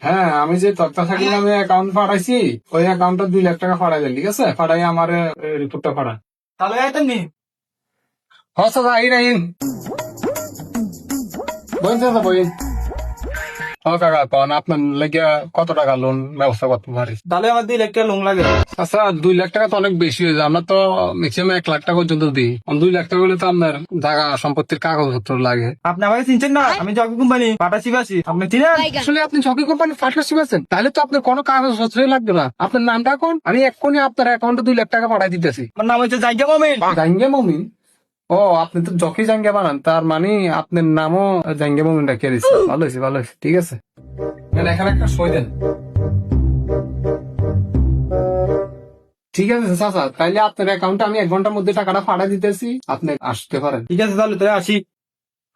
হ্যাঁ, আমি যে তথ্য থাকি নামে অ্যাকাউন্ট পাঠাইছি, ওই অ্যাকাউন্টটা 2 লাখ টাকা পাঠাই দেন, ঠিক আছে? পাঠাই আমার রিপোর্টটা পাঠান। তাহলে আইতেন নি? হ্যাঁ চাচা, আইন আইন বইন চাচা বইন। ও কাকা, কন আপনার লাগে কত টাকা লোন ব্যবস্থা করতে পারি? তাহলে আমার 2 লাখ টাকা লোন লাগে। আচ্ছা, 2 লাখ টাকা তো অনেক বেশি হয়ে যায়। আমরা তো ম্যাক্সিমাম 1 লাখ টাকা পর্যন্ত দিই। 2 লাখ টাকা হলে তো আপনার জায়গা সম্পত্তির কাগজপত্র লাগে। আপনি আমাকে চিনছেন না? আমি জকি কোম্পানি পাঠাচ্ছি বাসি, আপনি চিনেন? আসলে আপনি চকি কোম্পানি পার্টনারশিপ আছেন, তাহলে তো আপনার কোনো কাগজপত্রই লাগবে না। আপনার নামটা কোন? আমি এক্ষুনি আপনার অ্যাকাউন্টে 2 লাখ টাকা পাঠাই দিতেছি। আমার নাম হচ্ছে জাইগা মমিন। জাঙ্গে মমিন? ও, আপনি তো জকি জাঙ্গে বানান, তার মানে আপনার নামও জাঙ্গে মমিন রাখিয়ে দিচ্ছে। ভালো হয়েছে, ভালো হয়েছে, ঠিক আছে। এখানে একটা সই দেন। ঠিক আছে চাচা, তাইলে আপনার অ্যাকাউন্টে আমি 1 ঘন্টার মধ্যে টাকাটা পাঠাই দিতেছি, আপনি আসতে পারেন। ঠিক আছে, তাহলে তাহলে আসি।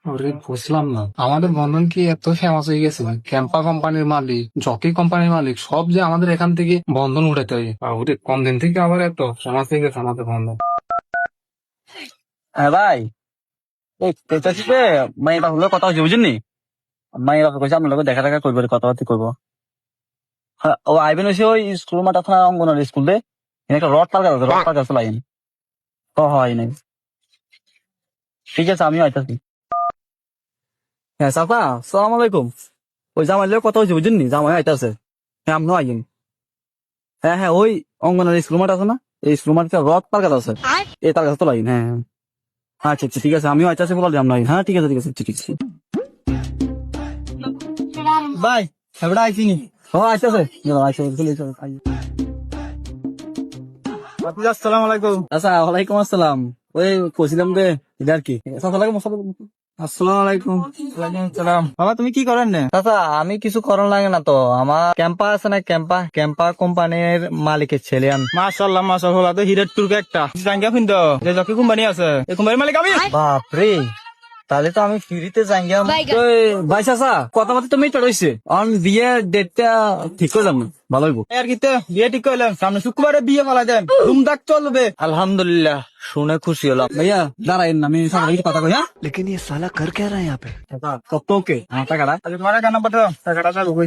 ওরে বুঝলাম না, আমাদের বন্ধন কি এত ফেমাস হয়ে গেছে? ক্যাম্পা কোম্পানির মালিক, জকি কোম্পানির মালিক, সব যে আমাদের এখান থেকে বন্ধন উঠাতে হয়। ওরে কম দিন থেকে আবার এত ফেমাস হয়ে গেছে আমাদের বন্ধন। হ্যাঁ ভাই, এই তেতাশিতে মায়ের বাপ কথা হচ্ছে বুঝেন নি? মায়ের বাপ কইছে আপনার লোক দেখা দেখা করবো, কথাবার্তা করবো। হ্যাঁ, ও আইবেন হয়েছে ওই স্কুল মাঠা থানা অঙ্গনারী স্কুল দে, একটা রড পার আছে, রড পার কাছে লাগেন। হয় নাই, ঠিক আছে আমিও আইতাছি। হ্যাঁ সাফা, সালাম আলাইকুম। ওই জামাই লোক কথা হচ্ছে বুঝেন নি? জামাই আইতাছে, হ্যাঁ আপনিও আইন। হ্যাঁ হ্যাঁ, ওই অঙ্গনারী স্কুল মাঠ আছে না, এই স্কুল মাঠে রড পার আছে, এই তার কাছে তো লাগেন। হ্যাঁ হ্যাঁ, আচ্ছা আচ্ছা ঠিক আছে, আমিও আইতাছি বলা যাম নাই। হ্যাঁ ঠিক আছে ঠিক আছে ঠিক আছে। ভাই এবারে আইসি নি? ও আইতাছে, আসসালামু আলাইকুম। আচ্ছা ওয়ালাইকুম আসসালাম। ওই কইছিলাম যে এটা আর কি। আসসালামু আলাইকুম। ওয়ালাইকুম আসসালাম। বাবা তুমি কি করেন না? চাচা আমি কিছু করণ লাগে না তো, আমার ক্যাম্পা আছে না, ক্যাম্পা ক্যাম্পা কোম্পানির মালিকের ছেলে আমি। মাশাআল্লাহ মাশাআল্লাহ, তো হিরের টুরকে একটা জাঙ্গা ফিন্দ যে জকি কোম্পানি আছে, এই কোম্পানির মালিক আমি। বাপরে, তাহলে তো আমি ফ্রিতে যাই। ভাই চাচা কথা মতো তুমি রয়েছে অন বিয়ের ডেটটা ঠিক করে যাবো, ভালো হইব। আর কি তো বিয়ে ঠিক করলাম, সামনে শুক্রবারে বিয়ে ফেলা দেন, ধুমধাক চলবে। আলহামদুলিল্লাহ, শুনে খুশি হলাম। ভাইয়া দাঁড়াইন, আমি সবাই কথা কই। হ্যাঁ लेकिन ये साला कर क्या रहा है यहाँ पे? চাচা সব তো ওকে, আমার টাকাটা আচ্ছা তোমার কেন পাঠাও, টাকাটা চালু কই।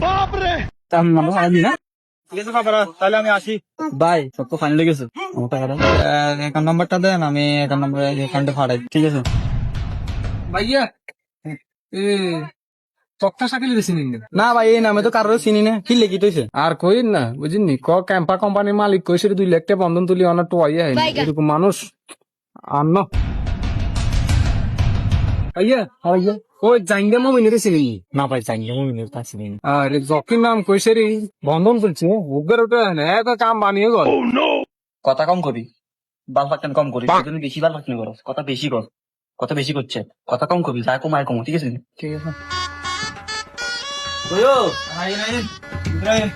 আমি নাম্বার হারাবি না। ঠিক আছে বাবা, তাহলে আমি আসি। ভাই সব তো ফাইনাল গেছে, আমার টাকাটা অ্যাকাউন্ট নাম্বারটা দেন, আমি অ্যাকাউন্ট নাম্বারে অ্যাকাউন্টে ফাটাই। ঠিক আছে ভাইয়া, এ তক্তা সাকিলে দিছি নিন। না ভাই এই নামে তো কারোর চিনি না, কি লেগি তৈছে? আর কইন না, বুঝিনি ক্যাম্পা কোম্পানির মালিক কইছে 2 লাখ টাকা বন্ধন তুলি অনার তো আইয়া এরকম মানুষ আন্ন। আইয়া আইয়া ওই জাঙ্গা মমিনের চিনি না ভাই, জানি আমি পাচ্ছি না। আরে জকির নাম কইছে রে, বন্ধন তুলছে উগের ওটা এক কাম বানিয়ে গল। কথা কম করি, বাল ফাটকান কম করি, তুমি বেশি বাল ফাটকান করো, কথা বেশি কর, কথা বেশি করছে, কথা কম করবি, যা কম আয় কম, ঠিক আছে? ঠিক আছে। ওয়ো আই নাই ইব্রাহিম,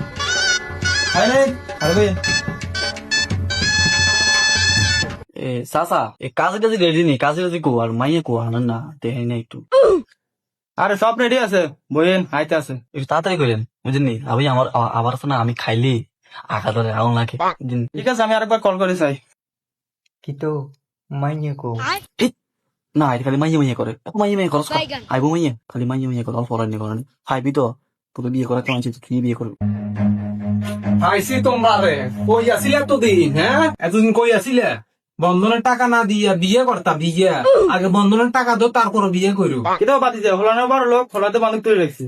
আই নাই আরে এ সাসা, এ কাজে টাজে রেডি নেই, কাজে টাজে কো আর মাইয়া কো আনান না, দেখে না একটু আরে সব রেডি আছে, বইন আইতে আছে। একটু তাড়াতাড়ি করেন বুঝেননি? আমি আমার আবার আছে না, আমি খাইলে আঘাত ধরে আগুন লাগে বুঝেন? ঠিক আছে আমি আরেকবার কল করে চাই। কিন্তু মাইয়া কো না, এটা খালি মাইয়া মাইয়া করে, মাইয়া মাইয়া খরচ আইবো, মাইয়া খালি মাইয়া মাইয়া করে, অল্প রান্না করেন খাইবি তো, তোকে বিয়ে করা কেমন তুই বিয়ে করবি? আইসি তোমরা রে, কই আসিলে এতদিন? হ্যাঁ, এতদিন কই আসিলে? বন্ধনের টাকা না দিয়া বিয়ে করতা? বিয়ে আগে বন্ধনের টাকা দাও, তারপর বিয়ে করো। কেটাও বাতি যায়, হলানো বড় লোক, হলাতে বান্ধব তুলে রাখছি।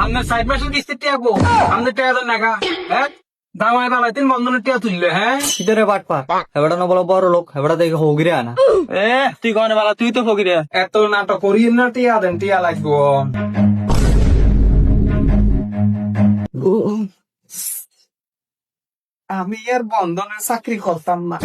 আপনার সাইড মাসের কিস্তির টাকা কো? আমাদের টাকা দেন নাকা? হ্যাঁ, দামায় দামায় তিন বন্ধনের টাকা তুললে। হ্যাঁ, কিধরে বাট পা হেবড়া না বলো বড় লোক, হেবড়া দেখে হোগিরে আনা। এ তুই কনে বালা, তুই তো ফকিরে। এত নাটক করি না, টিয়া দেন, টিয়া লাগবো। আমি আর বন্ধনের চাকরি করতাম না।